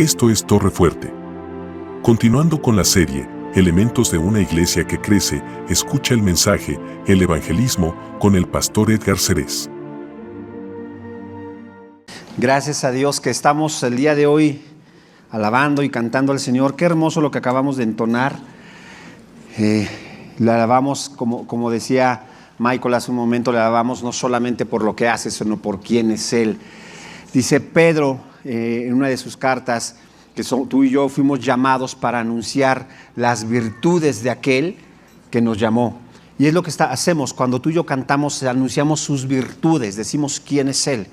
Esto es Torre Fuerte. Continuando con la serie, Elementos de una iglesia que crece, escucha el mensaje, el evangelismo, con el pastor Edgar Cerez. Gracias a Dios que estamos el día de hoy alabando y cantando al Señor. Qué hermoso lo que acabamos de entonar. Le alabamos, como decía Michael hace un momento, le alabamos no solamente por lo que hace, sino por quién es Él. Dice Pedro en una de sus cartas que tú y yo fuimos llamados para anunciar las virtudes de aquel que nos llamó. Y es lo que hacemos cuando tú y yo cantamos, anunciamos sus virtudes, decimos quién es Él.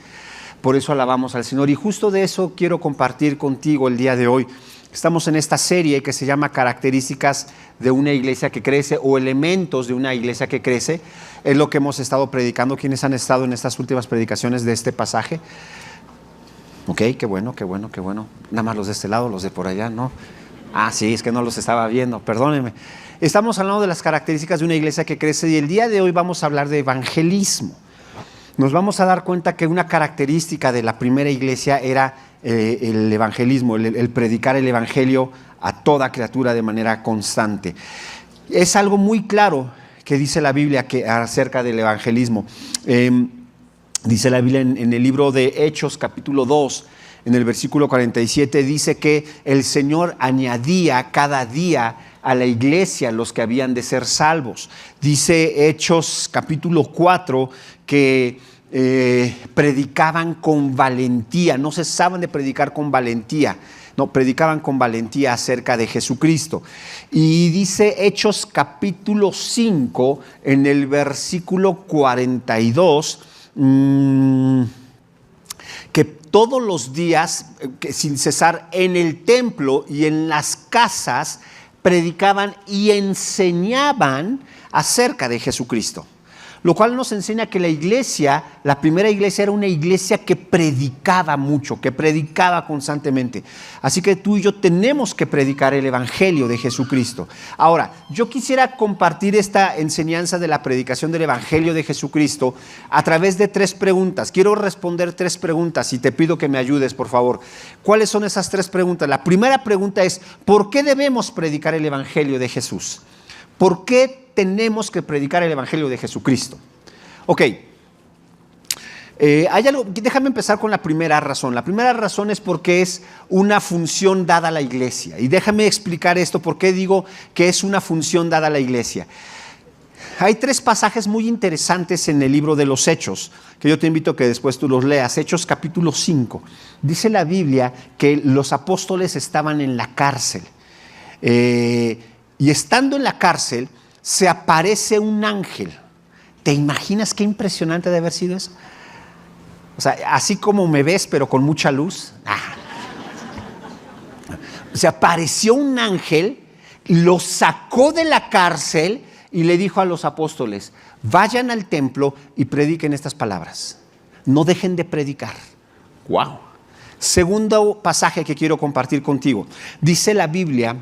Por eso alabamos al Señor. Y justo de eso quiero compartir contigo el día de hoy. Estamos en esta serie que se llama Características de una iglesia que crece o elementos de una iglesia que crece. Es lo que hemos estado predicando. ¿Quiénes han estado en estas últimas predicaciones de este pasaje? Ok, qué bueno. Nada más los de este lado, los de por allá, ¿no? Ah, sí, es que no los estaba viendo, perdónenme. Estamos hablando de las características de una iglesia que crece y el día de hoy vamos a hablar de evangelismo. Nos vamos a dar cuenta que una característica de la primera iglesia era el evangelismo, el predicar el evangelio a toda criatura de manera constante. Es algo muy claro que dice la Biblia acerca del evangelismo. Dice la Biblia en el libro de Hechos, capítulo 2, en el versículo 47, dice que el Señor añadía cada día a la iglesia los que habían de ser salvos. Dice Hechos, capítulo 4, que predicaban con valentía, no cesaban de predicar con valentía, no, predicaban con valentía acerca de Jesucristo. Y dice Hechos, capítulo 5, en el versículo 42, que todos los días, sin cesar, en el templo y en las casas, predicaban y enseñaban acerca de Jesucristo. Lo cual nos enseña que la iglesia, la primera iglesia era una iglesia que predicaba mucho, que predicaba constantemente. Así que tú y yo tenemos que predicar el evangelio de Jesucristo. Ahora, yo quisiera compartir esta enseñanza de la predicación del evangelio de Jesucristo a través de 3 preguntas. Quiero responder 3 preguntas y te pido que me ayudes, por favor. ¿Cuáles son esas 3 preguntas? La primera pregunta es, ¿por qué debemos predicar el evangelio de Jesús? ¿Por qué tenemos que predicar el evangelio de Jesucristo? Ok, déjame empezar con la primera razón. La primera razón es porque es una función dada a la iglesia. Y déjame explicar esto, por qué digo que es una función dada a la iglesia. Hay 3 pasajes muy interesantes en el libro de los Hechos, que yo te invito a que después tú los leas. Hechos capítulo 5. Dice la Biblia que los apóstoles estaban en la cárcel. Y estando en la cárcel, se aparece un ángel. ¿Te imaginas qué impresionante debe haber sido eso? O sea, así como me ves, pero con mucha luz. Se apareció un ángel, lo sacó de la cárcel y le dijo a los apóstoles, vayan al templo y prediquen estas palabras. No dejen de predicar. ¡Wow! Segundo pasaje que quiero compartir contigo. Dice la Biblia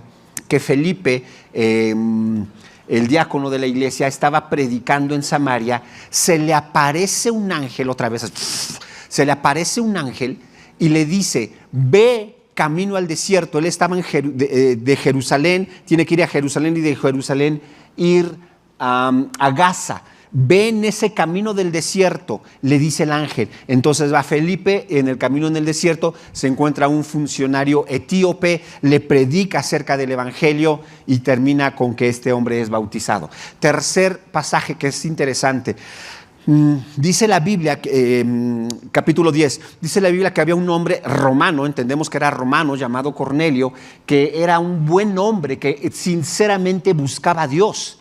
que Felipe, el diácono de la iglesia, estaba predicando en Samaria, se le aparece un ángel, otra vez, se le aparece un ángel y le dice, ve camino al desierto. Él estaba de Jerusalén, tiene que ir a Jerusalén y de Jerusalén ir a Gaza. Ve en ese camino del desierto, le dice el ángel. Entonces va Felipe en el camino en el desierto, se encuentra un funcionario etíope, le predica acerca del evangelio y termina con que este hombre es bautizado. Tercer pasaje que es interesante. Dice la Biblia, capítulo 10, dice la Biblia que había un hombre romano, entendemos que era romano, llamado Cornelio, que era un buen hombre que sinceramente buscaba a Dios.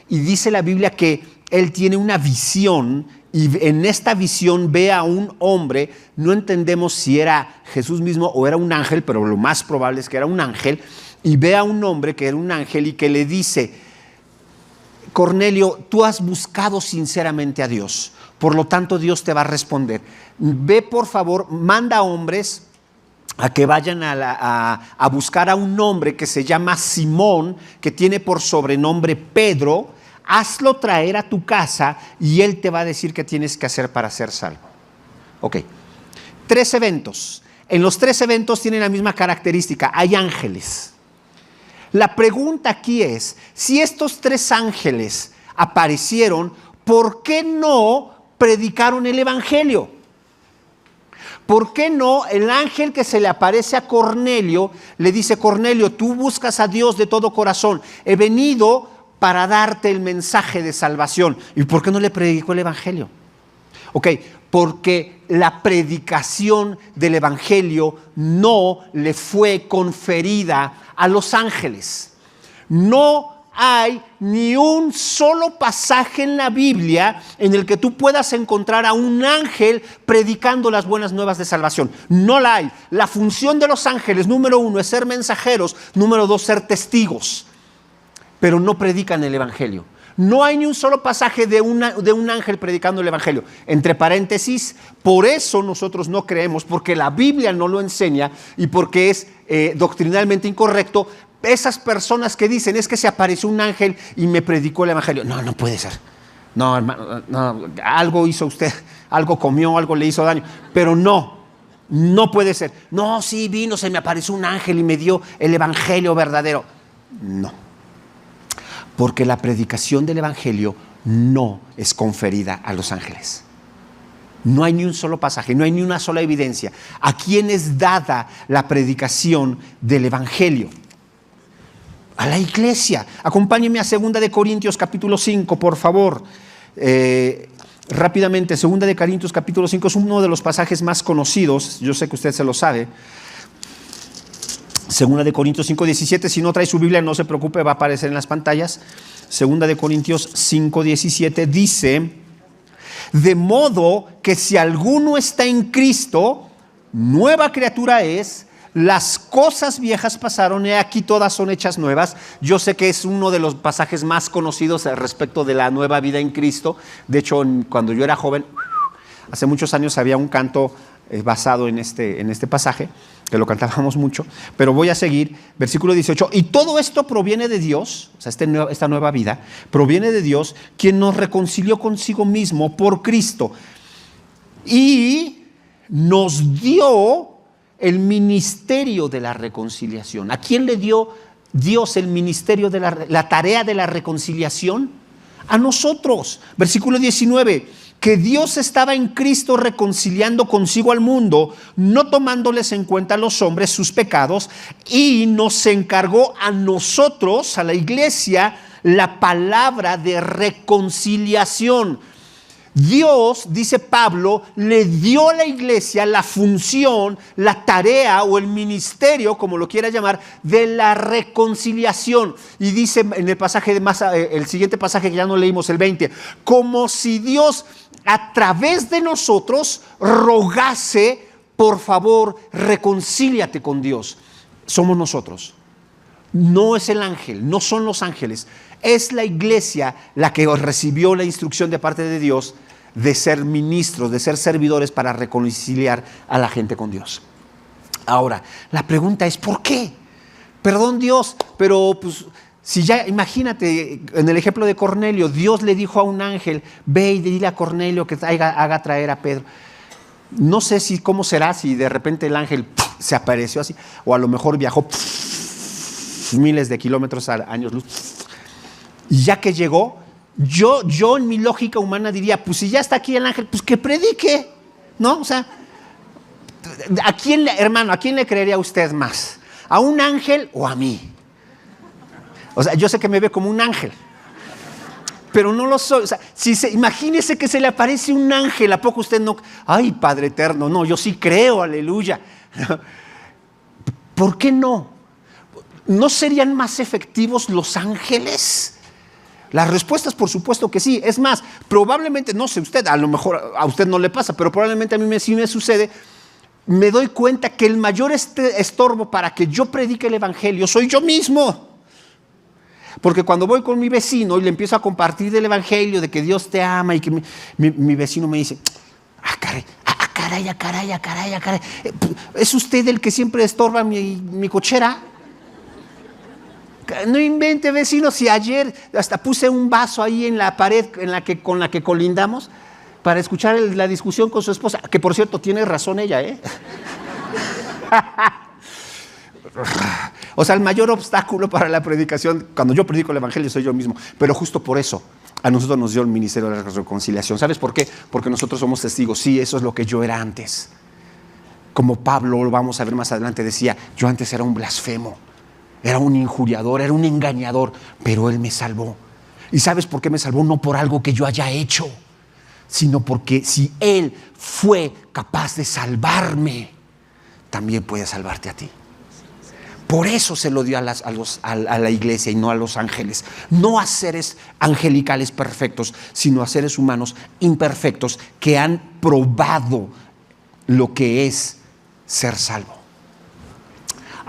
Y dice la Biblia que él tiene una visión y en esta visión ve a un hombre, no entendemos si era Jesús mismo o era un ángel, pero lo más probable es que era un ángel, y ve a un hombre que era un ángel y que le dice, Cornelio, tú has buscado sinceramente a Dios, por lo tanto Dios te va a responder. Ve por favor, manda hombres a que vayan a buscar a un hombre que se llama Simón, que tiene por sobrenombre Pedro. Hazlo traer a tu casa y él te va a decir qué tienes que hacer para ser salvo. Ok, 3 eventos. en los 3 eventos tienen la misma característica, hay ángeles. La pregunta aquí es, si estos 3 ángeles aparecieron, ¿por qué no predicaron el evangelio? ¿Por qué no el ángel que se le aparece a Cornelio le dice: Cornelio, tú buscas a Dios de todo corazón, he venido para darte el mensaje de salvación? ¿Y por qué no le predicó el evangelio? Ok, porque la predicación del evangelio no le fue conferida a los ángeles. No hay ni un solo pasaje en la Biblia en el que tú puedas encontrar a un ángel predicando las buenas nuevas de salvación. No la hay. La función de los ángeles, número 1, es ser mensajeros, número 2, ser testigos, pero no predican el evangelio. No hay ni un solo pasaje de un ángel predicando el evangelio. Entre paréntesis, por eso nosotros no creemos, porque la Biblia no lo enseña y porque es doctrinalmente incorrecto. Esas personas que dicen: es que se apareció un ángel y me predicó el evangelio. No, no puede ser. No, hermano, no, algo hizo usted, algo comió, algo le hizo daño. Pero no puede ser. No, sí vino, se me apareció un ángel y me dio el evangelio verdadero. No. Porque la predicación del evangelio no es conferida a los ángeles. No hay ni un solo pasaje, no hay ni una sola evidencia. ¿A quién es dada la predicación del evangelio? A la iglesia. Acompáñenme a 2 de Corintios capítulo 5, por favor. Rápidamente, 2 de Corintios capítulo 5 es uno de los pasajes más conocidos. Yo sé que usted se lo sabe. 2 de Corintios 5:17. Si no trae su Biblia, no se preocupe, va a aparecer en las pantallas. 2 de Corintios 5:17 dice: de modo que si alguno está en Cristo, nueva criatura es. Las cosas viejas pasaron y aquí todas son hechas nuevas. Yo sé que es uno de los pasajes más conocidos respecto de la nueva vida en Cristo. De hecho, cuando yo era joven, hace muchos años, había un canto basado en este pasaje, que lo cantábamos mucho. Pero voy a seguir, versículo 18. Y todo esto proviene de Dios, o sea, esta nueva vida, proviene de Dios, quien nos reconcilió consigo mismo por Cristo. Y nos dio el ministerio de la reconciliación. ¿A quién le dio Dios el ministerio de la tarea de la reconciliación? A nosotros. Versículo 19. Que Dios estaba en Cristo reconciliando consigo al mundo, no tomándoles en cuenta a los hombres sus pecados, y nos encargó a nosotros, a la iglesia, la palabra de reconciliación. Dios, dice Pablo, le dio a la iglesia la función, la tarea o el ministerio, como lo quiera llamar, de la reconciliación. Y dice en el pasaje el siguiente pasaje que ya no leímos, el 20, como si Dios a través de nosotros rogase: por favor, reconcíliate con Dios. Somos nosotros. No es el ángel, no son los ángeles. Es la iglesia la que recibió la instrucción de parte de Dios de ser ministros, de ser servidores para reconciliar a la gente con Dios. Ahora, la pregunta es: ¿por qué? Perdón, Dios, pero pues si ya, imagínate, en el ejemplo de Cornelio, Dios le dijo a un ángel: ve y dile a Cornelio que haga traer a Pedro. No sé cómo será si de repente el ángel se apareció así, o a lo mejor viajó miles de kilómetros a años luz. Y ya que llegó, yo en mi lógica humana diría: pues si ya está aquí el ángel, pues que predique, ¿no? O sea, ¿a quién le creería usted más? ¿A un ángel o a mí? O sea, yo sé que me ve como un ángel, pero no lo soy. O sea, imagínese que se le aparece un ángel, ¿a poco usted no? Ay, Padre eterno, no, yo sí creo, aleluya. ¿Por qué no? ¿No serían más efectivos los ángeles? La respuesta es por supuesto que sí. Es más, probablemente, no sé usted, a lo mejor a usted no le pasa, pero probablemente a mí sí me sucede. Me doy cuenta que el mayor estorbo para que yo predique el evangelio soy yo mismo. Porque cuando voy con mi vecino y le empiezo a compartir del evangelio, de que Dios te ama, y que mi vecino me dice: caray, ¿es usted el que siempre estorba mi cochera? No invente, vecino, si ayer hasta puse un vaso ahí en la pared con la que colindamos para escuchar la discusión con su esposa, que por cierto tiene razón ella, O sea, el mayor obstáculo para la predicación, cuando yo predico el evangelio, soy yo mismo. Pero justo por eso, a nosotros nos dio el ministerio de la reconciliación. ¿Sabes por qué? Porque nosotros somos testigos. Sí, eso es lo que yo era antes. Como Pablo, lo vamos a ver más adelante, decía, yo antes era un blasfemo, era un injuriador, era un engañador, pero Él me salvó. ¿Y sabes por qué me salvó? No por algo que yo haya hecho, sino porque si Él fue capaz de salvarme, también puede salvarte a ti. Por eso se lo dio a la iglesia y no a los ángeles. No a seres angelicales perfectos, sino a seres humanos imperfectos que han probado lo que es ser salvo.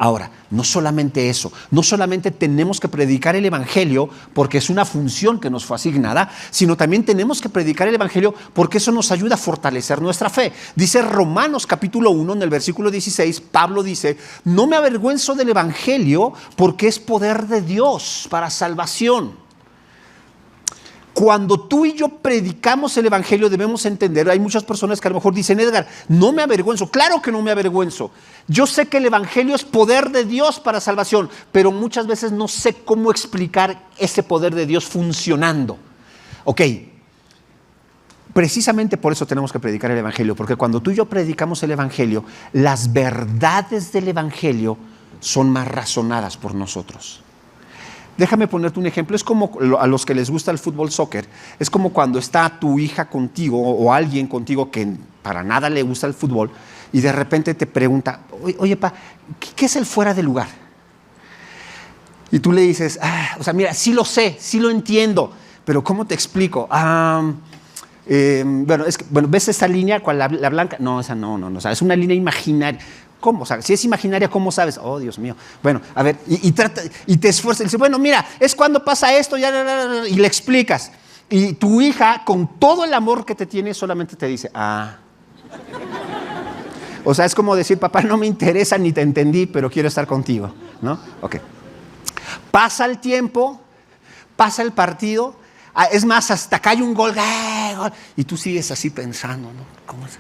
Ahora, no solamente eso, no solamente tenemos que predicar el evangelio porque es una función que nos fue asignada, sino también tenemos que predicar el evangelio porque eso nos ayuda a fortalecer nuestra fe. Dice Romanos capítulo 1 en el versículo 16, Pablo dice, no me avergüenzo del evangelio porque es poder de Dios para salvación. Cuando tú y yo predicamos el evangelio debemos entender, hay muchas personas que a lo mejor dicen, Edgar, no me avergüenzo. Claro que no me avergüenzo. Yo sé que el evangelio es poder de Dios para salvación, pero muchas veces no sé cómo explicar ese poder de Dios funcionando. Ok, precisamente por eso tenemos que predicar el evangelio, porque cuando tú y yo predicamos el evangelio, las verdades del evangelio son más razonadas por nosotros. Déjame ponerte un ejemplo, es como a los que les gusta el fútbol, soccer, es como cuando está tu hija contigo o alguien contigo que para nada le gusta el fútbol y de repente te pregunta, oye pa, ¿qué es el fuera de lugar? Y tú le dices, o sea, mira, sí lo sé, sí lo entiendo, pero ¿cómo te explico? ¿Ves esta línea? ¿Cuál, la blanca? No, esa no, o sea, es una línea imaginaria. ¿Cómo? O sea, si es imaginaria, ¿cómo sabes? Oh, Dios mío. Bueno, a ver, y te esfuerzas. Y dices, bueno, mira, es cuando pasa esto, y le explicas. Y tu hija, con todo el amor que te tiene, solamente te dice, O sea, es como decir, papá, no me interesa ni te entendí, pero quiero estar contigo, ¿no? Ok. Pasa el tiempo, pasa el partido, es más, hasta cae un gol, y tú sigues así pensando, ¿no? ¿Cómo es?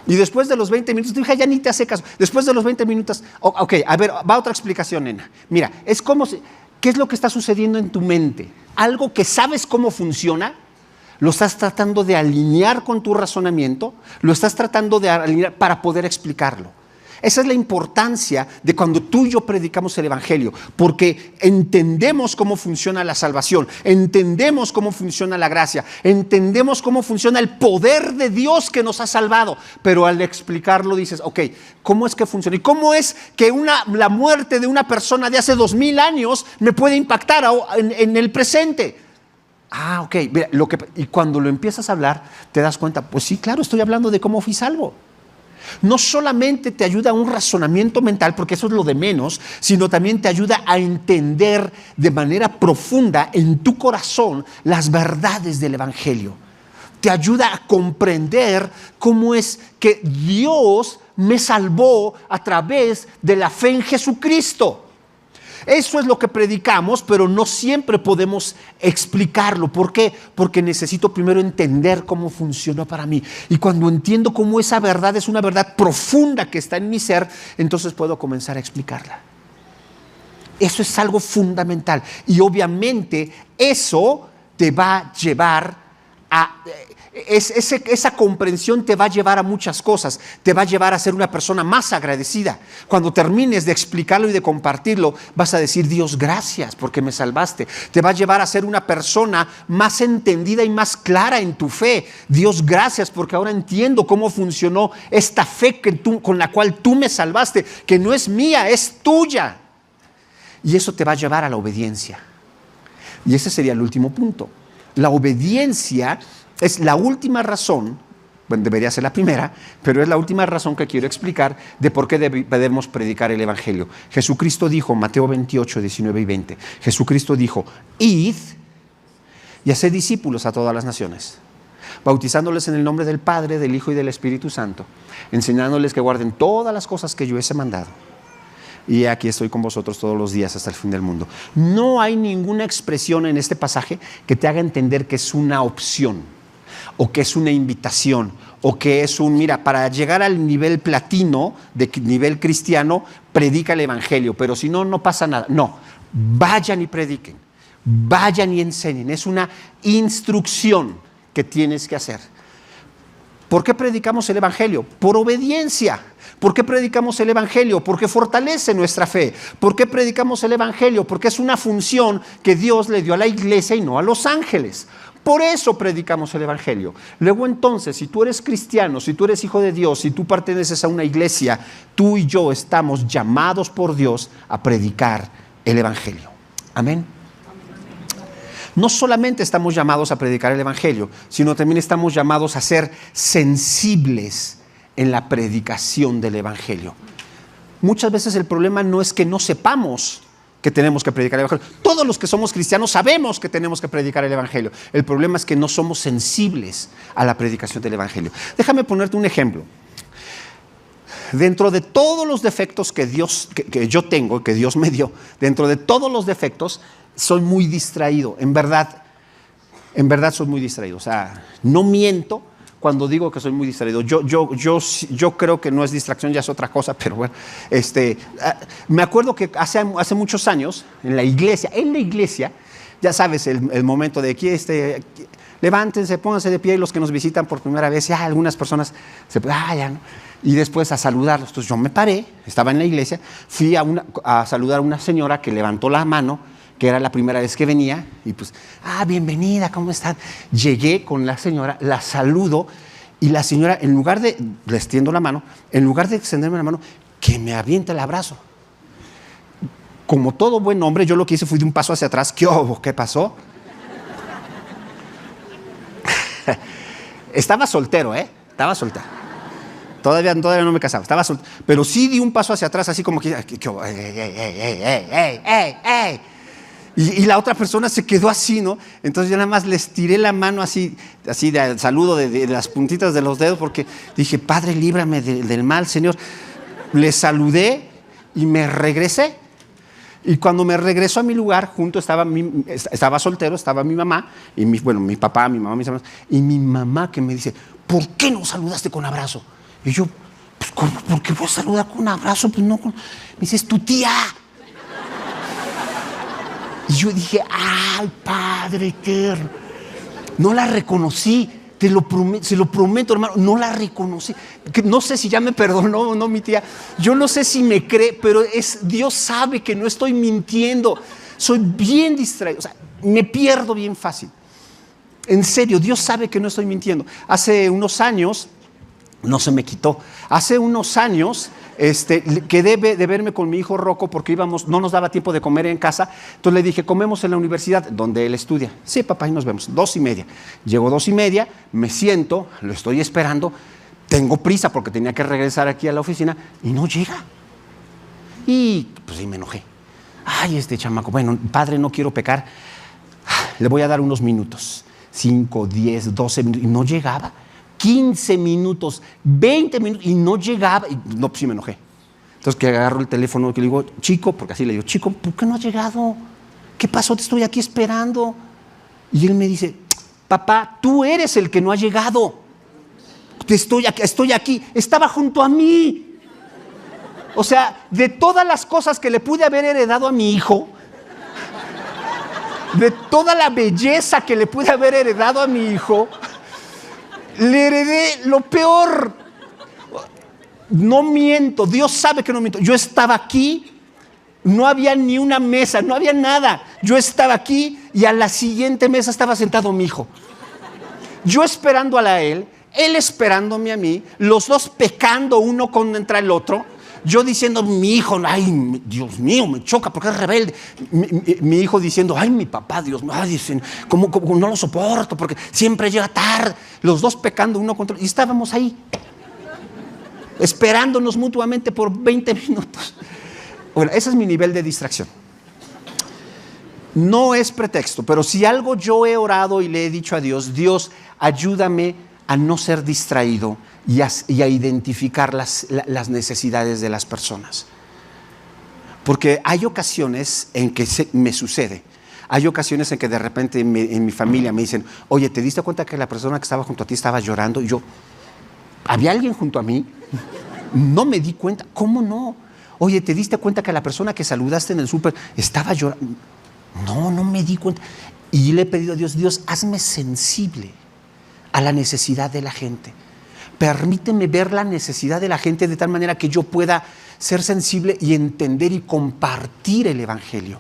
Y después de los 20 minutos, tu hija ya ni te hace caso. Después de los 20 minutos, ok, a ver, va otra explicación, nena. Mira, es como ¿qué es lo que está sucediendo en tu mente? Algo que sabes cómo funciona, lo estás tratando de alinear con tu razonamiento, lo estás tratando de alinear para poder explicarlo. Esa es la importancia de cuando tú y yo predicamos el evangelio, porque entendemos cómo funciona la salvación, entendemos cómo funciona la gracia, entendemos cómo funciona el poder de Dios que nos ha salvado, pero al explicarlo dices, ok, ¿cómo es que funciona? ¿Y cómo es que la muerte de una persona de hace 2000 años me puede impactar en el presente? Ok, mira, y cuando lo empiezas a hablar, te das cuenta, pues sí, claro, estoy hablando de cómo fui salvo. No solamente te ayuda a un razonamiento mental, porque eso es lo de menos, sino también te ayuda a entender de manera profunda en tu corazón las verdades del evangelio. Te ayuda a comprender cómo es que Dios me salvó a través de la fe en Jesucristo. Eso es lo que predicamos, pero no siempre podemos explicarlo. ¿Por qué? Porque necesito primero entender cómo funciona para mí. Y cuando entiendo cómo esa verdad es una verdad profunda que está en mi ser, entonces puedo comenzar a explicarla. Eso es algo fundamental. Y obviamente eso te va a llevar a... Esa comprensión te va a llevar a muchas cosas, te va a llevar a ser una persona más agradecida. Cuando termines de explicarlo y de compartirlo, vas a decir, Dios, gracias porque me salvaste. Te va a llevar a ser una persona más entendida y más clara en tu fe. Dios, gracias porque ahora entiendo cómo funcionó esta fe con la cual tú me salvaste, que no es mía, es tuya. Y eso te va a llevar a la obediencia. Y ese sería el último punto. La obediencia es la última razón, bueno, debería ser la primera, pero es la última razón que quiero explicar de por qué debemos predicar el evangelio. Jesucristo dijo, Mateo 28, 19 y 20, Jesucristo dijo, id y haced discípulos a todas las naciones, bautizándoles en el nombre del Padre, del Hijo y del Espíritu Santo, enseñándoles que guarden todas las cosas que yo les he mandado. Y aquí estoy con vosotros todos los días hasta el fin del mundo. No hay ninguna expresión en este pasaje que te haga entender que es una opción, o que es una invitación, o que es mira, para llegar al nivel platino, de nivel cristiano, predica el evangelio, pero si no, no pasa nada. No, vayan y prediquen, vayan y enseñen. Es una instrucción que tienes que hacer. ¿Por qué predicamos el evangelio? Por obediencia. ¿Por qué predicamos el evangelio? Porque fortalece nuestra fe. ¿Por qué predicamos el evangelio? Porque es una función que Dios le dio a la iglesia y no a los ángeles. Por eso predicamos el evangelio. Luego entonces, si tú eres cristiano, si tú eres hijo de Dios, si tú perteneces a una iglesia, tú y yo estamos llamados por Dios a predicar el evangelio. Amén. No solamente estamos llamados a predicar el evangelio, sino también estamos llamados a ser sensibles en la predicación del evangelio. Muchas veces el problema no es que no sepamos que tenemos que predicar el evangelio. Todos los que somos cristianos sabemos que tenemos que predicar el evangelio. El problema es que no somos sensibles a la predicación del evangelio. Déjame ponerte un ejemplo. Dentro de todos los defectos que yo tengo, que Dios me dio, dentro de todos los defectos, soy muy distraído. En verdad soy muy distraído. O sea, no miento cuando digo que soy muy distraído. Yo creo que no es distracción, ya es otra cosa, pero bueno. Me acuerdo que hace muchos años, en la iglesia, ya sabes, el momento de aquí, levántense, pónganse de pie, y los que nos visitan por primera vez, ya algunas personas ya no. Y después a saludarlos. Entonces yo me paré, estaba en la iglesia, fui a saludar a una señora que levantó la mano, que era la primera vez que venía, y pues, bienvenida, ¿cómo están? Llegué con la señora, la saludo, y la señora, en lugar de, le extiendo la mano, en lugar de extenderme la mano, que me avienta el abrazo. Como todo buen hombre, yo lo que hice fue de un paso hacia atrás. ¿Qué pasó? Estaba soltero, estaba soltero. Todavía no me casaba, estaba soltero. Pero sí di un paso hacia atrás, así como que, ¡ey! Y la otra persona se quedó así, ¿no? Entonces yo nada más les tiré la mano así de saludo de las puntitas de los dedos, porque dije, Padre, líbrame del mal, Señor. Les saludé y me regresé. Y cuando me regreso a mi lugar, estaba soltero, estaba mi mamá, y mi papá, mi mamá, mis hermanos, y mi mamá que me dice, ¿por qué no saludaste con abrazo? Y yo, pues, ¿por qué voy a saludar con abrazo? Pues no, me dice, es tu tía. Y yo dije, ¡ay, Padre eterno! No la reconocí, se lo prometo, hermano, no la reconocí. No sé si ya me perdonó o no mi tía. Yo no sé si me cree, pero Dios sabe que no estoy mintiendo. Soy bien distraído, o sea, me pierdo bien fácil. En serio, Dios sabe que no estoy mintiendo. Hace unos años, no se me quitó. Hace unos años quedé de verme con mi hijo Rocco porque no nos daba tiempo de comer en casa. Entonces le dije, comemos en la universidad donde él estudia. Sí, papá, y nos vemos. 2:30. Llegó 2:30, me siento, lo estoy esperando. Tengo prisa porque tenía que regresar aquí a la oficina y no llega. Y pues sí me enojé. Ay, este chamaco, bueno, padre, no quiero pecar. Le voy a dar unos minutos. 5, 10, 12 minutos. Y no llegaba. 15 minutos, 20 minutos, y no llegaba. Y no, pues sí me enojé. Entonces que agarro el teléfono y le digo, chico, porque así le digo, chico, ¿por qué no has llegado? ¿Qué pasó? Te estoy aquí esperando. Y él me dice, papá, tú eres el que no ha llegado. Estoy aquí. Estaba junto a mí. O sea, de todas las cosas que le pude haber heredado a mi hijo, de toda la belleza que le pude haber heredado a mi hijo, le heredé lo peor. No miento, Dios sabe que no miento. Yo estaba aquí, no había ni una mesa, no había nada. Yo estaba aquí y a la siguiente mesa estaba sentado mi hijo. Yo esperando a él esperándome a mí, los dos pecando uno contra el otro. Yo diciendo, mi hijo, ay, Dios mío, me choca porque es rebelde. Mi hijo diciendo, ay, mi papá, Dios mío, dicen, ¿cómo no lo soporto? Porque siempre llega tarde. Los dos pecando uno contra otro. Y estábamos ahí, esperándonos mutuamente por 20 minutos. Bueno, ese es mi nivel de distracción. No es pretexto, pero si algo yo he orado y le he dicho a Dios, Dios, ayúdame a no ser distraído y a identificar las necesidades de las personas. Porque hay ocasiones en que me sucede. Hay ocasiones en que de repente en mi familia me dicen, oye, ¿te diste cuenta que la persona que estaba junto a ti estaba llorando? Y yo, ¿Había alguien junto a mí? No me di cuenta. ¿Cómo no? Oye, ¿te diste cuenta que la persona que saludaste en el súper estaba llorando? No me di cuenta. Y le he pedido a Dios, Dios, hazme sensible a la necesidad de la gente. Permíteme ver la necesidad de la gente de tal manera que yo pueda ser sensible y entender y compartir el Evangelio.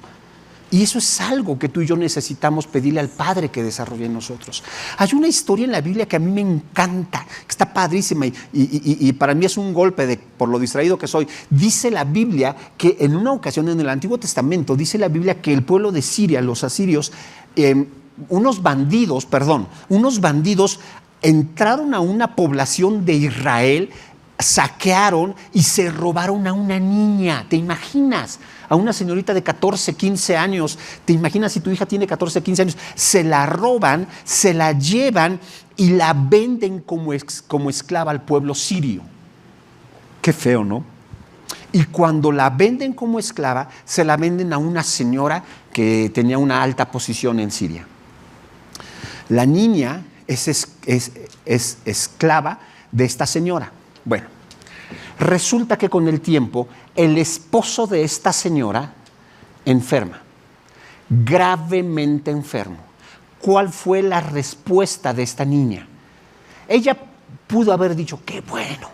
Y eso es algo que tú y yo necesitamos pedirle al Padre que desarrolle en nosotros. Hay una historia en la Biblia que a mí me encanta, que está padrísima y para mí es un golpe por lo distraído que soy. Dice la Biblia que en una ocasión en el Antiguo Testamento, dice la Biblia que el pueblo de Siria, los asirios, unos bandidos entraron a una población de Israel, saquearon y se robaron a una niña. ¿Te imaginas? A una señorita de 14, 15 años. ¿Te imaginas si tu hija tiene 14, 15 años? Se la roban, se la llevan y la venden como esclava al pueblo sirio. Qué feo, ¿no? Y cuando la venden como esclava, se la venden a una señora que tenía una alta posición en Siria. La niña es esclava de esta señora. Bueno, resulta que con el tiempo el esposo de esta señora enferma, gravemente enfermo. ¿Cuál fue la respuesta de esta niña? Ella pudo haber dicho, qué bueno,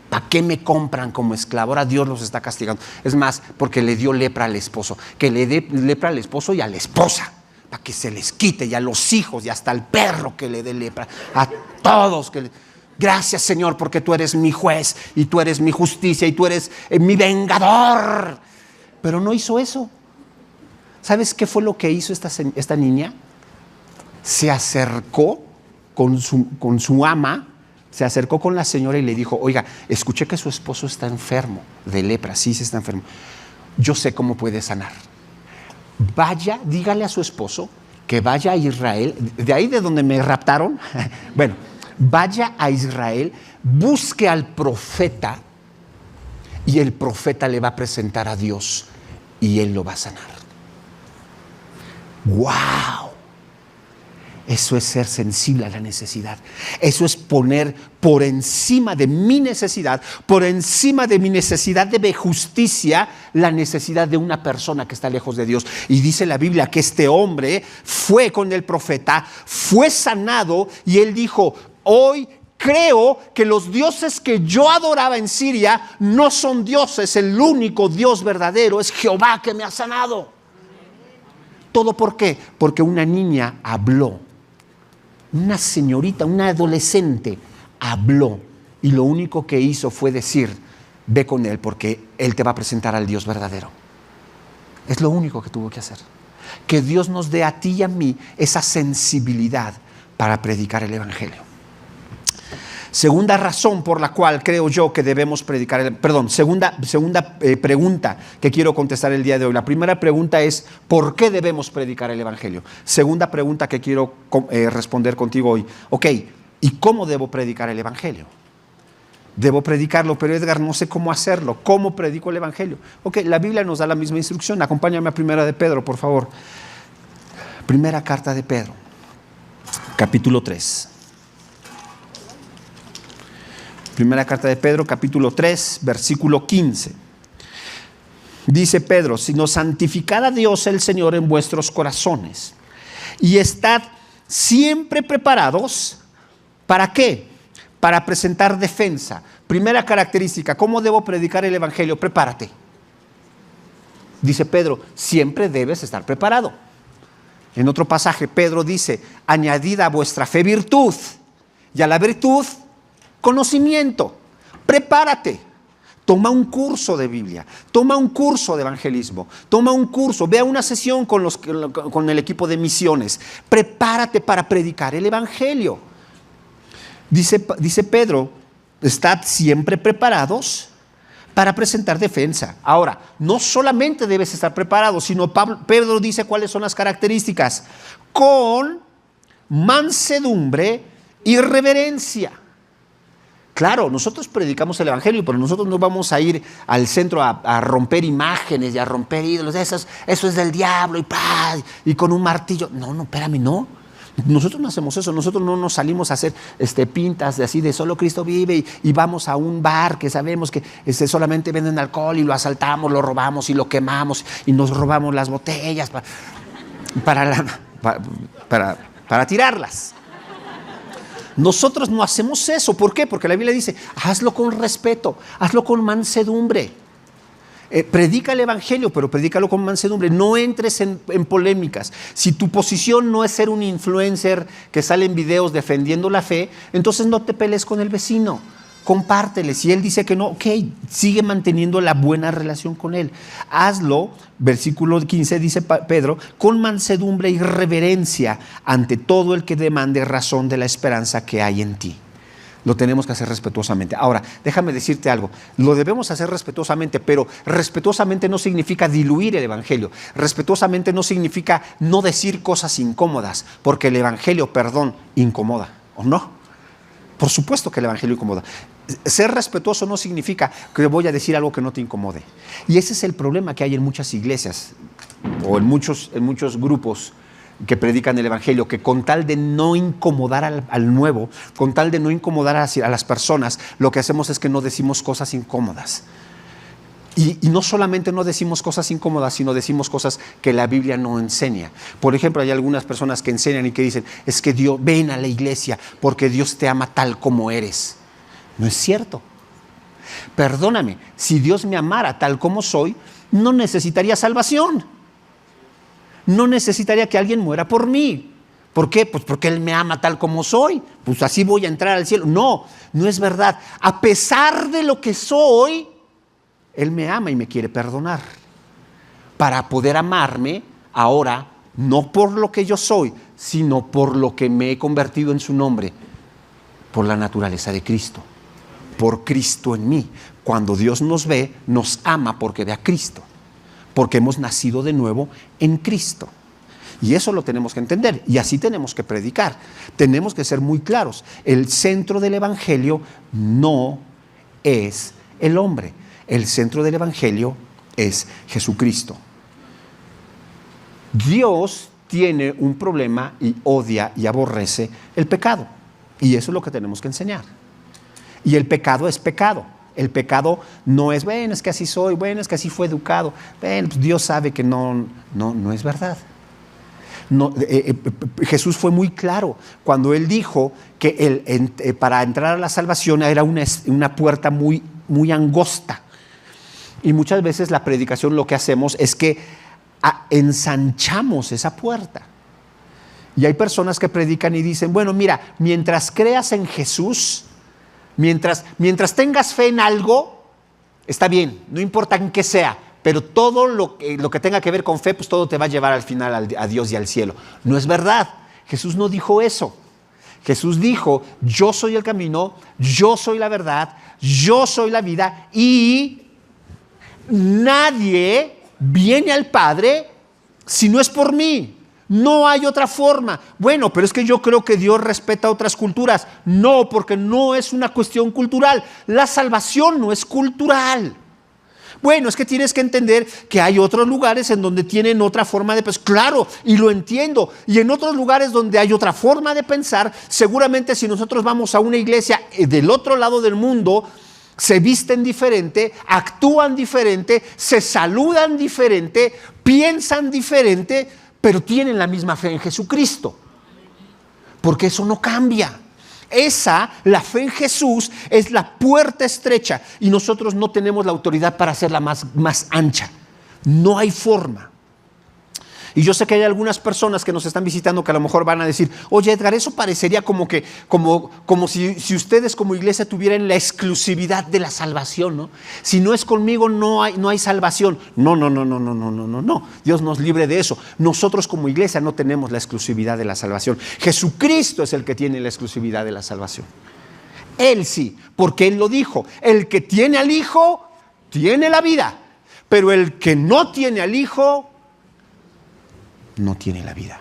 ¿para qué me compran como esclavo? Ahora Dios los está castigando. Es más, porque le dio lepra al esposo, que le dé lepra al esposo y a la esposa, para que se les quite, y a los hijos y hasta al perro que le dé lepra, a todos que gracias, Señor, porque tú eres mi juez y tú eres mi justicia y tú eres mi vengador. Pero no hizo eso. ¿Sabes qué fue lo que hizo esta niña? Se acercó con su ama, se acercó con la señora y le dijo, oiga, escuché que su esposo está enfermo de lepra. Sí, está enfermo. Yo sé cómo puede sanar. Vaya, dígale a su esposo que vaya a Israel, de ahí de donde me raptaron. Bueno, vaya a Israel, busque al profeta y el profeta le va a presentar a Dios y él lo va a sanar. ¡Wow! Eso es ser sensible a la necesidad. Eso es poner por encima de mi necesidad, por encima de mi necesidad de justicia, la necesidad de una persona que está lejos de Dios. Y dice la Biblia que este hombre fue con el profeta, fue sanado y él dijo, hoy creo que los dioses que yo adoraba en Siria no son dioses, el único Dios verdadero es Jehová que me ha sanado. ¿Todo por qué? Porque una niña habló. Una señorita, una adolescente habló y lo único que hizo fue decir, ve con él porque él te va a presentar al Dios verdadero. Es lo único que tuvo que hacer. Que Dios nos dé a ti y a mí esa sensibilidad para predicar el Evangelio. Segunda razón por la cual creo yo que debemos predicar segunda pregunta que quiero contestar el día de hoy. La primera pregunta es, ¿por qué debemos predicar el Evangelio? Segunda pregunta que quiero responder contigo hoy. Ok, ¿y cómo debo predicar el Evangelio? Debo predicarlo, pero Edgar, no sé cómo hacerlo. ¿Cómo predico el Evangelio? Ok, la Biblia nos da la misma instrucción. Acompáñame a Primera de Pedro, por favor. Primera carta de Pedro, capítulo 3. Primera carta de Pedro, capítulo 3, versículo 15. Dice Pedro, sino santificad a Dios el Señor en vuestros corazones y estad siempre preparados. ¿Para qué? Para presentar defensa. Primera característica, ¿cómo debo predicar el Evangelio? Prepárate. Dice Pedro, siempre debes estar preparado. En otro pasaje, Pedro dice, añadid a vuestra fe virtud y a la virtud conocimiento. Prepárate. Toma un curso de Biblia, toma un curso de evangelismo, toma un curso, ve a una sesión con el equipo de misiones. Prepárate para predicar el Evangelio. Dice Pedro, estad siempre preparados para presentar defensa. Ahora, no solamente debes estar preparado, sino Pedro dice cuáles son las características. Con mansedumbre y reverencia. Claro, nosotros predicamos el Evangelio, pero nosotros no vamos a ir al centro a romper imágenes y a romper ídolos. Eso es del diablo y con un martillo. No, espérame, no. Nosotros no hacemos eso, nosotros no nos salimos a hacer pintas de así de solo Cristo vive y vamos a un bar que sabemos que solamente venden alcohol y lo asaltamos, lo robamos y lo quemamos y nos robamos las botellas para tirarlas. Nosotros no hacemos eso. ¿Por qué? Porque la Biblia dice, hazlo con respeto, hazlo con mansedumbre. Predica el evangelio, pero predícalo con mansedumbre. No entres en polémicas. Si tu posición no es ser un influencer que sale en videos defendiendo la fe, entonces no te pelees con el vecino. Compártele. Si él dice que no, ok, sigue manteniendo la buena relación con él. Hazlo, versículo 15 dice Pedro, con mansedumbre y reverencia ante todo el que demande razón de la esperanza que hay en ti. Lo tenemos que hacer respetuosamente. Ahora, déjame decirte algo. Lo debemos hacer respetuosamente, pero respetuosamente no significa diluir el evangelio. Respetuosamente no significa no decir cosas incómodas, porque el evangelio, incomoda, ¿o no? Por supuesto que el evangelio incomoda. Ser respetuoso no significa que voy a decir algo que no te incomode. Y ese es el problema que hay en muchas iglesias o en muchos grupos que predican el evangelio, que con tal de no incomodar al nuevo, con tal de no incomodar a las personas, lo que hacemos es que no decimos cosas incómodas. Y no solamente no decimos cosas incómodas, sino decimos cosas que la Biblia no enseña. Por ejemplo, hay algunas personas que enseñan y que dicen, es que Dios, ven a la iglesia porque Dios te ama tal como eres. No es cierto. Perdóname, si Dios me amara tal como soy, no necesitaría salvación. No necesitaría que alguien muera por mí. ¿Por qué? Pues porque Él me ama tal como soy. Pues así voy a entrar al cielo. No, no es verdad. A pesar de lo que soy, Él me ama y me quiere perdonar. Para poder amarme ahora, no por lo que yo soy, sino por lo que me he convertido en su nombre, por la naturaleza de Cristo, por Cristo en mí. Cuando Dios nos ve, nos ama porque ve a Cristo, porque hemos nacido de nuevo en Cristo. Y eso lo tenemos que entender y así tenemos que predicar. Tenemos que ser muy claros. El centro del evangelio no es el hombre. El centro del evangelio es Jesucristo. Dios tiene un problema y odia y aborrece el pecado. Y eso es lo que tenemos que enseñar. Y el pecado es pecado. El pecado no es, bueno, es que así soy, bueno, es que así fue educado. Bueno, pues Dios sabe que no es verdad. No, Jesús fue muy claro cuando Él dijo que para entrar a la salvación era una puerta muy, muy angosta. Y muchas veces la predicación lo que hacemos es que ensanchamos esa puerta. Y hay personas que predican y dicen, bueno, mira, mientras creas en Jesús, mientras tengas fe en algo, está bien, no importa en qué sea, pero todo lo que tenga que ver con fe, pues todo te va a llevar al final a Dios y al cielo. No es verdad. Jesús no dijo eso. Jesús dijo, yo soy el camino, yo soy la verdad, yo soy la vida y nadie viene al Padre si no es por mí. No hay otra forma. Bueno, pero es que yo creo que Dios respeta otras culturas. No, porque no es una cuestión cultural. La salvación no es cultural. Bueno, es que tienes que entender que hay otros lugares en donde tienen otra forma de pensar. Claro, y lo entiendo. Y en otros lugares donde hay otra forma de pensar, seguramente si nosotros vamos a una iglesia del otro lado del mundo, se visten diferente, actúan diferente, se saludan diferente, piensan diferente, pero tienen la misma fe en Jesucristo. Porque eso no cambia. La fe en Jesús es la puerta estrecha y nosotros no tenemos la autoridad para hacerla más ancha. No hay forma. Y yo sé que hay algunas personas que nos están visitando que a lo mejor van a decir, oye Edgar, eso parecería como si ustedes como iglesia tuvieran la exclusividad de la salvación, ¿no? Si no es conmigo no hay salvación. No. Dios nos libre de eso. Nosotros como iglesia no tenemos la exclusividad de la salvación. Jesucristo es el que tiene la exclusividad de la salvación. Él sí, porque Él lo dijo. El que tiene al Hijo tiene la vida, pero el que no tiene al Hijo no tiene la vida.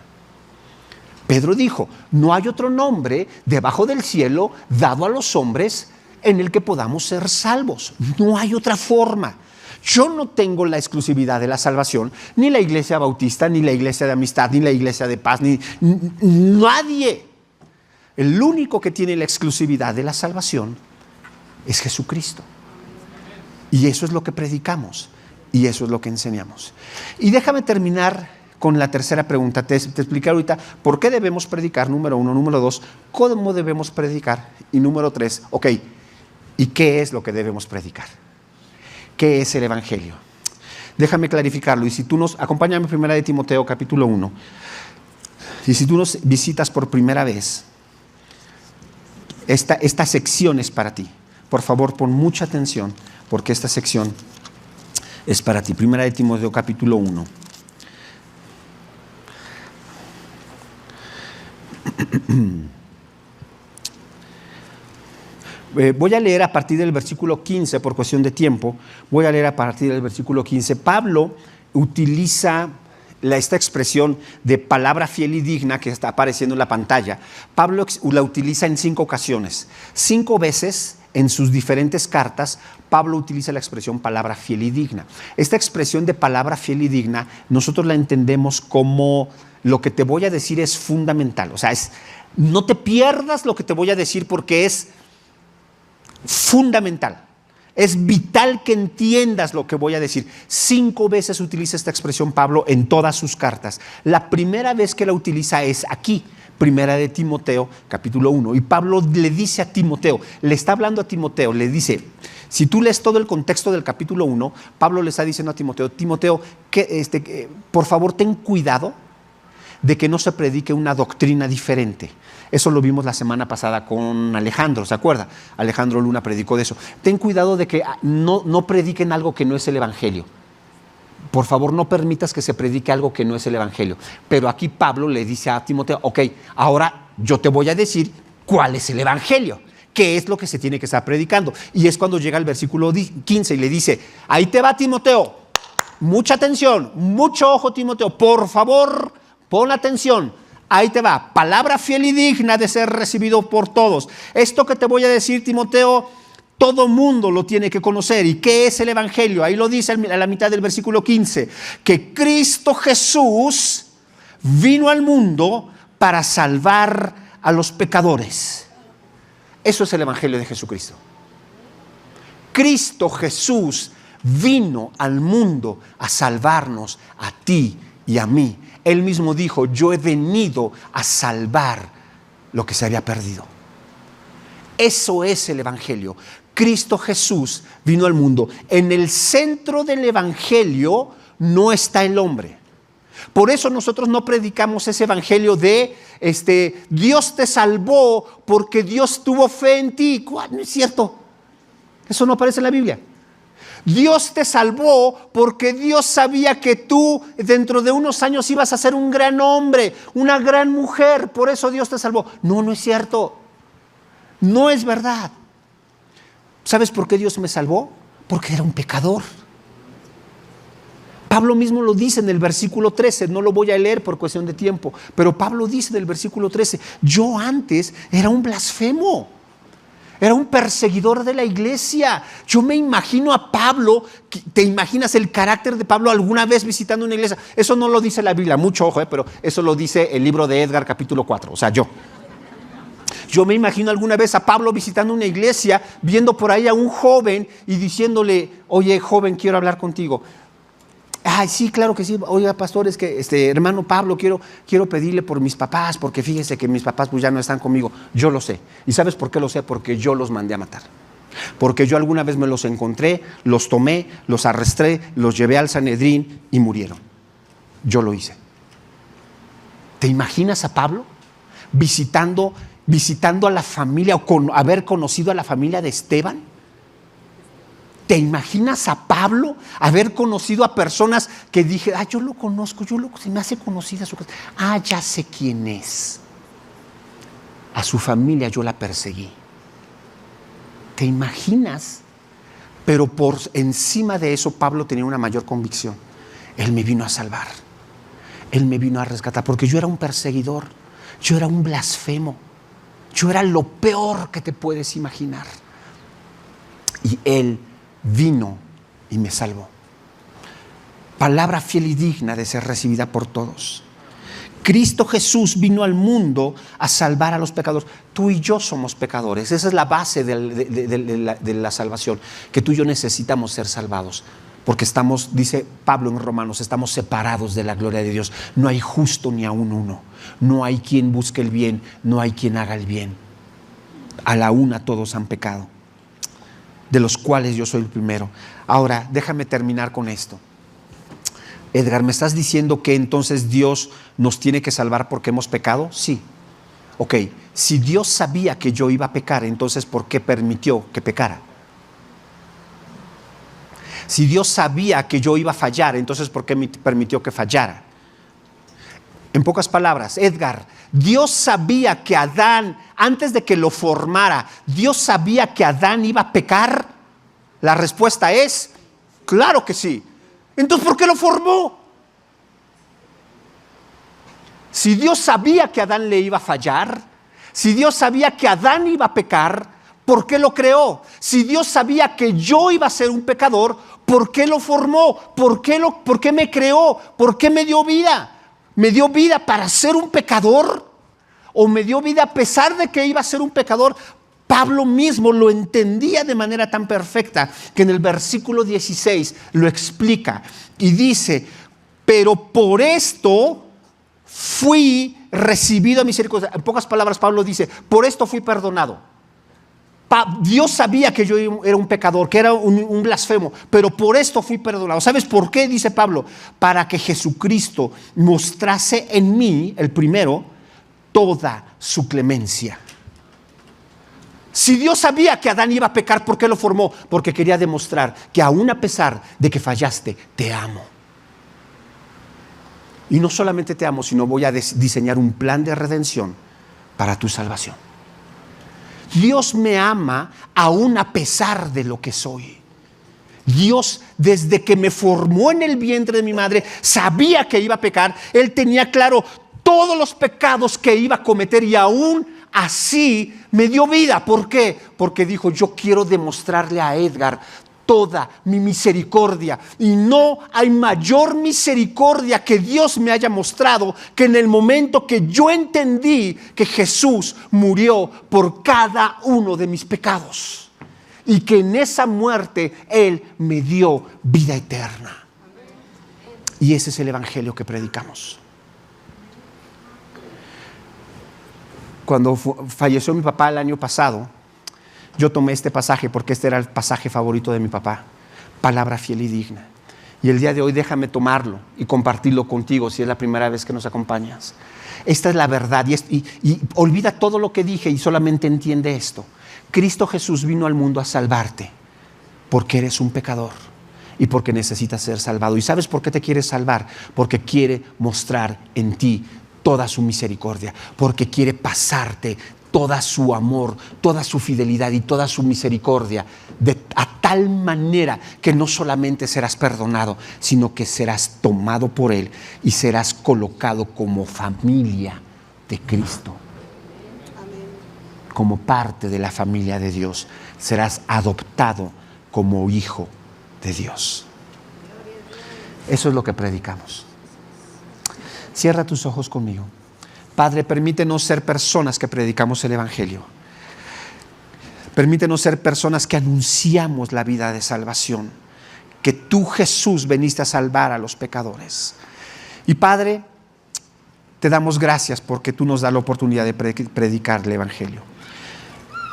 Pedro dijo, no hay otro nombre debajo del cielo dado a los hombres en el que podamos ser salvos. No hay otra forma. Yo no tengo la exclusividad de la salvación, ni la iglesia bautista, ni la iglesia de amistad, ni la iglesia de paz, ni nadie. El único que tiene la exclusividad de la salvación es Jesucristo. Y eso es lo que predicamos, y eso es lo que enseñamos. Y déjame terminar con la tercera pregunta. Te expliqué ahorita por qué debemos predicar, número 1. Número 2, cómo debemos predicar. Y número 3, ok, ¿y qué es lo que debemos predicar? ¿Qué es el Evangelio? Déjame clarificarlo. Y si tú acompáñame a 1 Timoteo capítulo 1. Y si tú nos visitas por primera vez, esta sección es para ti. Por favor, pon mucha atención, porque esta sección es para ti. 1 Timoteo capítulo 1. Voy a leer a partir del versículo 15, por cuestión de tiempo. Voy a leer a partir del versículo 15. Pablo utiliza esta expresión de palabra fiel y digna que está apareciendo en la pantalla. Pablo la utiliza en 5 ocasiones. 5 veces en sus diferentes cartas, Pablo utiliza la expresión palabra fiel y digna. Esta expresión de palabra fiel y digna, nosotros la entendemos como lo que te voy a decir es fundamental. O sea, no te pierdas lo que te voy a decir porque es fundamental. Es vital que entiendas lo que voy a decir. 5 veces utiliza esta expresión Pablo en todas sus cartas. La primera vez que la utiliza es aquí, 1 Timoteo, capítulo 1. Y Pablo le dice a Timoteo, le está hablando a Timoteo, le dice, si tú lees todo el contexto del capítulo 1, Pablo le está diciendo a Timoteo, por favor ten cuidado de que no se predique una doctrina diferente. Eso lo vimos la semana pasada con Alejandro, ¿se acuerda? Alejandro Luna predicó de eso. Ten cuidado de que no prediquen algo que no es el Evangelio. Por favor, no permitas que se predique algo que no es el Evangelio. Pero aquí Pablo le dice a Timoteo, ok, ahora yo te voy a decir cuál es el Evangelio, qué es lo que se tiene que estar predicando. Y es cuando llega el versículo 15 y le dice, ahí te va Timoteo, mucha atención, mucho ojo Timoteo, por favor, pon atención. Ahí te va, palabra fiel y digna de ser recibido por todos. Esto que te voy a decir, Timoteo, todo mundo lo tiene que conocer. ¿Y qué es el Evangelio? Ahí lo dice a la mitad del versículo 15, que Cristo Jesús vino al mundo para salvar a los pecadores. Eso es el Evangelio de Jesucristo. Cristo Jesús vino al mundo a salvarnos a ti y a mí. Él mismo dijo, yo he venido a salvar lo que se había perdido. Eso es el Evangelio. Cristo Jesús vino al mundo. En el centro del Evangelio no está el hombre. Por eso nosotros no predicamos ese Evangelio de Dios te salvó porque Dios tuvo fe en ti. No es cierto. Eso no aparece en la Biblia. Dios te salvó porque Dios sabía que tú dentro de unos años ibas a ser un gran hombre, una gran mujer, por eso Dios te salvó. No es cierto. No es verdad. ¿Sabes por qué Dios me salvó? Porque era un pecador. Pablo mismo lo dice en el versículo 13, no lo voy a leer por cuestión de tiempo, pero Pablo dice en el versículo 13, yo antes era un blasfemo. Era un perseguidor de la iglesia. Yo me imagino a Pablo, ¿te imaginas el carácter de Pablo alguna vez visitando una iglesia? Eso no lo dice la Biblia, mucho ojo, pero eso lo dice el libro de Edgar capítulo 4, o sea, yo. Yo me imagino alguna vez a Pablo visitando una iglesia, viendo por ahí a un joven y diciéndole, oye joven, quiero hablar contigo. Ay, sí, claro que sí. Oiga, pastor, es que hermano Pablo, quiero pedirle por mis papás, porque fíjese que mis papás pues ya no están conmigo. Yo lo sé. ¿Y sabes por qué lo sé? Porque yo los mandé a matar. Porque yo alguna vez me los encontré, los tomé, los arrastré, los llevé al Sanedrín y murieron. Yo lo hice. ¿Te imaginas a Pablo visitando a la familia o haber conocido a la familia de Esteban? ¿Te imaginas a Pablo haber conocido a personas que dije, yo lo conozco, se me hace conocida su casa? Ya sé quién es. A su familia yo la perseguí. ¿Te imaginas? Pero por encima de eso Pablo tenía una mayor convicción. Él me vino a salvar. Él me vino a rescatar porque yo era un perseguidor. Yo era un blasfemo. Yo era lo peor que te puedes imaginar. Y Él vino y me salvó. palabra fiel y digna de ser recibida por todos. Cristo Jesús vino al mundo a salvar a los pecadores. Tú y yo somos pecadores. Esa es la base de la salvación, que tú y yo necesitamos ser salvados. Porque estamos, dice Pablo en Romanos, estamos separados de la gloria de Dios. No hay justo ni aun uno. No hay quien busque el bien, no hay quien haga el bien. A la una todos han pecado, de los cuales yo soy el primero. Ahora, déjame terminar con esto. Edgar, ¿me estás diciendo que entonces Dios nos tiene que salvar porque hemos pecado? Sí. Ok, si Dios sabía que yo iba a pecar, entonces ¿por qué permitió que pecara? Si Dios sabía que yo iba a fallar, entonces ¿por qué me permitió que fallara? En pocas palabras, Edgar, Dios sabía que Adán, antes de que lo formara, Dios sabía que Adán iba a pecar. La respuesta es, claro que sí. Entonces, ¿por qué lo formó? Si Dios sabía que Adán le iba a fallar, si Dios sabía que Adán iba a pecar, ¿por qué lo creó? Si Dios sabía que yo iba a ser un pecador, ¿por qué lo formó? ¿Por qué me creó? ¿Por qué me dio vida? ¿Me dio vida para ser un pecador? ¿O me dio vida a pesar de que iba a ser un pecador? Pablo mismo lo entendía de manera tan perfecta que en el versículo 16 lo explica y dice, pero por esto fui recibido a misericordia. En pocas palabras, Pablo dice, por esto fui perdonado. Dios sabía que yo era un pecador, que era un blasfemo, pero por esto fui perdonado. ¿Sabes por qué? Dice Pablo, para que Jesucristo mostrase en mí, el primero, toda su clemencia. Si Dios sabía que Adán iba a pecar, ¿por qué lo formó? Porque quería demostrar que aún a pesar de que fallaste, te amo. Y no solamente te amo, sino voy a diseñar un plan de redención para tu salvación. Dios me ama aún a pesar de lo que soy. Dios, desde que me formó en el vientre de mi madre, sabía que iba a pecar. Él tenía claro todos los pecados que iba a cometer y aún así me dio vida. ¿Por qué? Porque dijo, yo quiero demostrarle a Edgar toda mi misericordia. Y no hay mayor misericordia que Dios me haya mostrado que en el momento que yo entendí que Jesús murió por cada uno de mis pecados. Y que en esa muerte Él me dio vida eterna. Y ese es el evangelio que predicamos. Cuando falleció mi papá el año pasado, yo tomé este pasaje porque este era el pasaje favorito de mi papá. Palabra fiel y digna. Y el día de hoy déjame tomarlo y compartirlo contigo si es la primera vez que nos acompañas. Esta es la verdad y olvida todo lo que dije y solamente entiende esto. Cristo Jesús vino al mundo a salvarte porque eres un pecador y porque necesitas ser salvado. ¿Y sabes por qué te quiere salvar? Porque quiere mostrar en ti toda su misericordia, porque quiere pasarte toda su amor, toda su fidelidad y toda su misericordia, a tal manera que no solamente serás perdonado, sino que serás tomado por Él y serás colocado como familia de Cristo. Como parte de la familia de Dios. Serás adoptado como hijo de Dios. Eso es lo que predicamos. Cierra tus ojos conmigo. Padre, permítenos ser personas que predicamos el evangelio. Permítenos ser personas que anunciamos la vida de salvación. Que tú, Jesús, veniste a salvar a los pecadores. Y Padre, te damos gracias porque tú nos das la oportunidad de predicar el evangelio.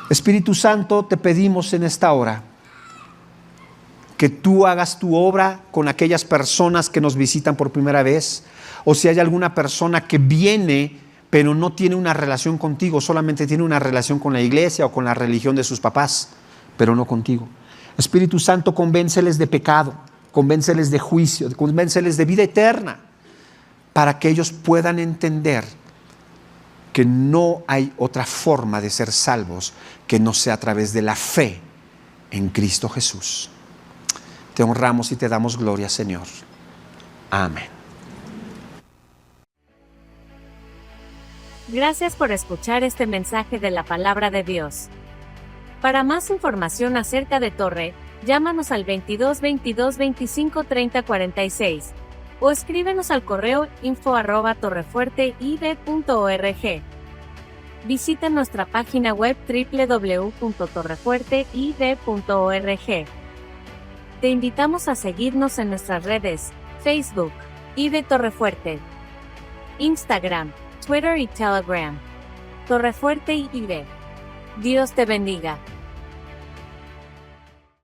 Espíritu Santo, te pedimos en esta hora que tú hagas tu obra con aquellas personas que nos visitan por primera vez, o si hay alguna persona que viene pero no tiene una relación contigo, solamente tiene una relación con la iglesia o con la religión de sus papás, pero no contigo. Espíritu Santo, convénceles de pecado, convénceles de juicio, convénceles de vida eterna, para que ellos puedan entender que no hay otra forma de ser salvos que no sea a través de la fe en Cristo Jesús. Te honramos y te damos gloria, Señor. Amén. Gracias por escuchar este mensaje de la Palabra de Dios. Para más información acerca de Torre, Llámanos al 22 22 25 30 46 o escríbenos al correo info@torrefuerteid.org. Visita nuestra página web www.torrefuerteid.org. Te invitamos a seguirnos en nuestras redes, Facebook, ID Torrefuerte, Instagram, Twitter y Telegram. Torrefuerte ID. Dios te bendiga.